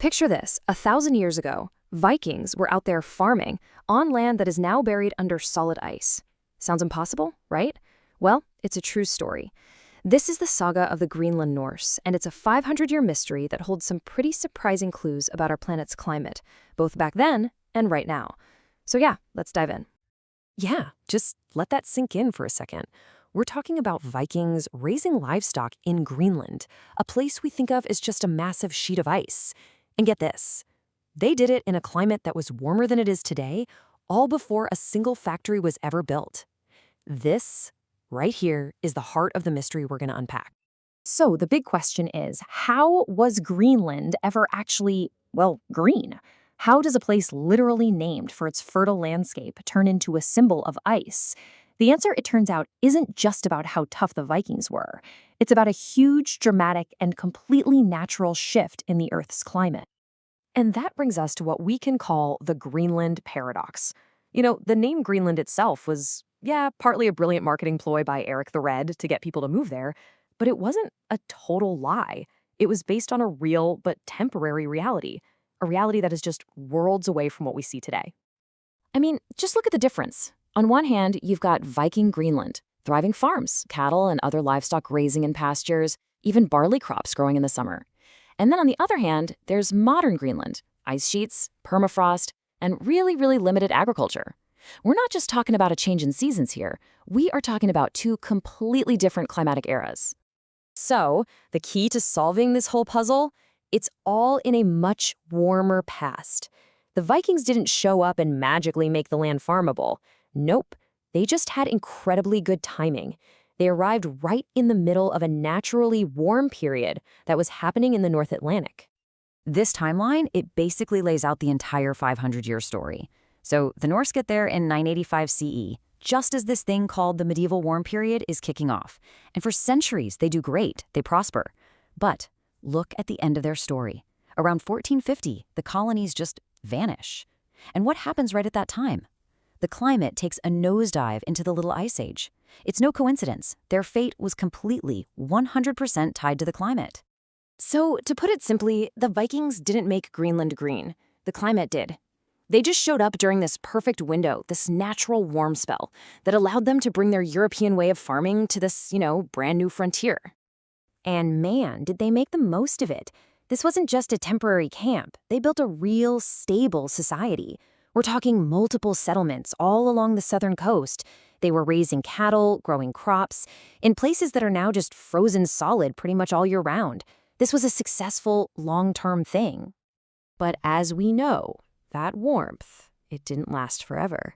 Picture this, 1,000 years ago, Vikings were out there farming on land that is now buried under solid ice. Sounds impossible, right? Well, it's a true story. This is the saga of the Greenland Norse, and it's a 500-year mystery that holds some pretty surprising clues about our planet's climate, both back then and right now. So yeah, let's dive in. Yeah, just let that sink in for a second. We're talking about Vikings raising livestock in Greenland, a place we think of as just a massive sheet of ice. And get this, they did it in a climate that was warmer than it is today, all before a single factory was ever built. This, right here, is the heart of the mystery we're going to unpack. So the big question is, how was Greenland ever actually, well, green? How does a place literally named for its fertile landscape turn into a symbol of ice? The answer, it turns out, isn't just about how tough the Vikings were. It's about a huge, dramatic, and completely natural shift in the Earth's climate. And that brings us to what we can call the Greenland paradox. You know, the name Greenland itself was, partly a brilliant marketing ploy by Eric the Red to get people to move there, but it wasn't a total lie. It was based on a real but temporary reality, a reality that is just worlds away from what we see today. I mean, just look at the difference. On one hand, you've got Viking Greenland, thriving farms, cattle and other livestock grazing in pastures, even barley crops growing in the summer. And then on the other hand, there's modern Greenland, ice sheets, permafrost, and really, really limited agriculture. We're not just talking about a change in seasons here. We are talking about two completely different climatic eras. So, the key to solving this whole puzzle? It's all in a much warmer past. The Vikings didn't show up and magically make the land farmable. Nope, they just had incredibly good timing. They arrived right in the middle of a naturally warm period that was happening in the North Atlantic. This timeline, it basically lays out the entire 500-year story. So the Norse get there in 985 CE, just as this thing called the medieval warm period is kicking off. And for centuries, they do great, they prosper. But look at the end of their story. Around 1450, the colonies just vanish. And what happens right at that time? The climate takes a nosedive into the Little Ice Age. It's no coincidence. Their fate was completely 100% tied to the climate. So, to put it simply, the Vikings didn't make Greenland green. The climate did. They just showed up during this perfect window, this natural warm spell that allowed them to bring their European way of farming to this, brand new frontier. And man, did they make the most of it. This wasn't just a temporary camp. They built a real, stable society. We're talking multiple settlements all along the southern coast. They were raising cattle, growing crops, in places that are now just frozen solid pretty much all year round. This was a successful, long-term thing. But as we know, that warmth, it didn't last forever.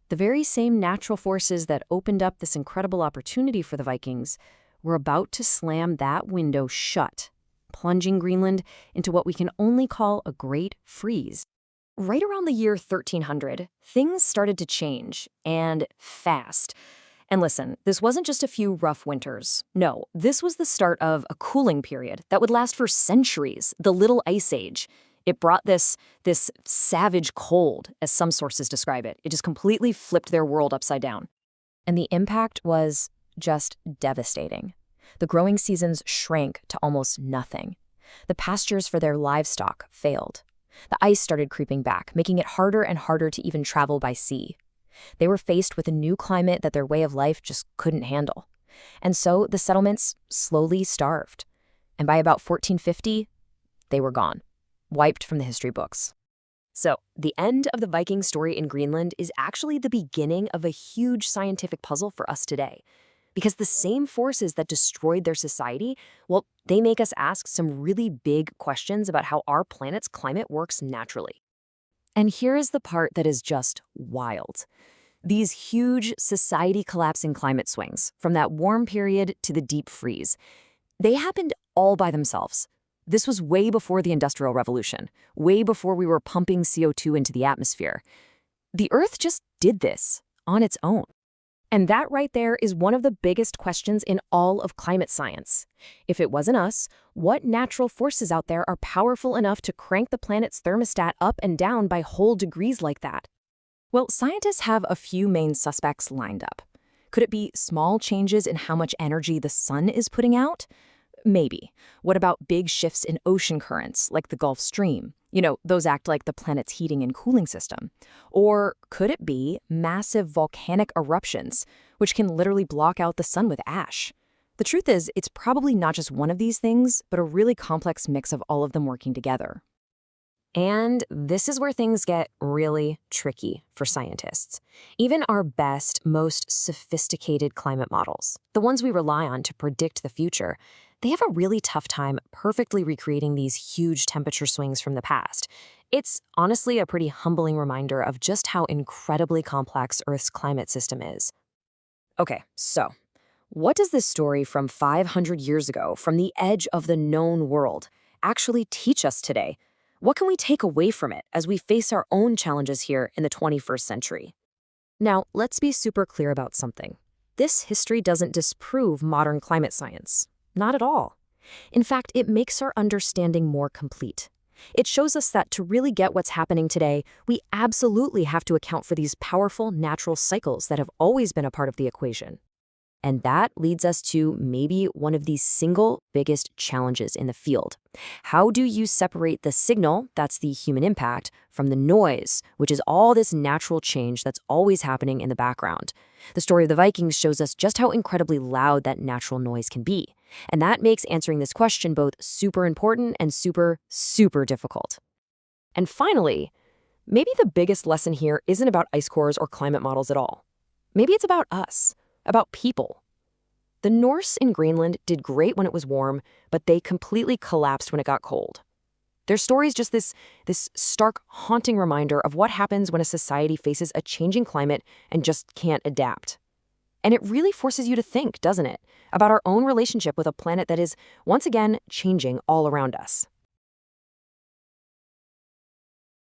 The very same natural forces that opened up this incredible opportunity for the Vikings were about to slam that window shut, plunging Greenland into what we can only call a great freeze. Right around the year 1300, things started to change, and fast. And listen, this wasn't just a few rough winters. No, this was the start of a cooling period that would last for centuries, the Little Ice Age. It brought this savage cold, as some sources describe it. It just completely flipped their world upside down. And the impact was just devastating. The growing seasons shrank to almost nothing. The pastures for their livestock failed. The ice started creeping back, making it harder and harder to even travel by sea. They were faced with a new climate that their way of life just couldn't handle. And so the settlements slowly starved. And by about 1450, they were gone, wiped from the history books. So the end of the Viking story in Greenland is actually the beginning of a huge scientific puzzle for us today. Because the same forces that destroyed their society, well, they make us ask some really big questions about how our planet's climate works naturally. And here is the part that is just wild. These huge society-collapsing climate swings, from that warm period to the deep freeze, they happened all by themselves. This was way before the Industrial Revolution, way before we were pumping CO2 into the atmosphere. The Earth just did this on its own. And that right there is one of the biggest questions in all of climate science. If it wasn't us, what natural forces out there are powerful enough to crank the planet's thermostat up and down by whole degrees like that? Well, scientists have a few main suspects lined up. Could it be small changes in how much energy the sun is putting out? Maybe. What about big shifts in ocean currents, like the Gulf Stream? Those act like the planet's heating and cooling system. Or could it be massive volcanic eruptions, which can literally block out the sun with ash? The truth is, it's probably not just one of these things, but a really complex mix of all of them working together. And this is where things get really tricky for scientists. Even our best, most sophisticated climate models, the ones we rely on to predict the future, they have a really tough time perfectly recreating these huge temperature swings from the past. It's honestly a pretty humbling reminder of just how incredibly complex Earth's climate system is. Okay, so what does this story from 500 years ago, from the edge of the known world, actually teach us today? What can we take away from it as we face our own challenges here in the 21st century? Now, let's be super clear about something. This history doesn't disprove modern climate science. Not at all. In fact, it makes our understanding more complete. It shows us that to really get what's happening today, we absolutely have to account for these powerful natural cycles that have always been a part of the equation. And that leads us to maybe one of the single biggest challenges in the field. How do you separate the signal, that's the human impact, from the noise, which is all this natural change that's always happening in the background? The story of the Vikings shows us just how incredibly loud that natural noise can be. And that makes answering this question both super important and super, super difficult. And finally, maybe the biggest lesson here isn't about ice cores or climate models at all. Maybe it's about us. About people. The Norse in Greenland did great when it was warm, but they completely collapsed when it got cold. Their story is just this stark, haunting reminder of what happens when a society faces a changing climate and just can't adapt. And it really forces you to think, doesn't it, about our own relationship with a planet that is, once again, changing all around us.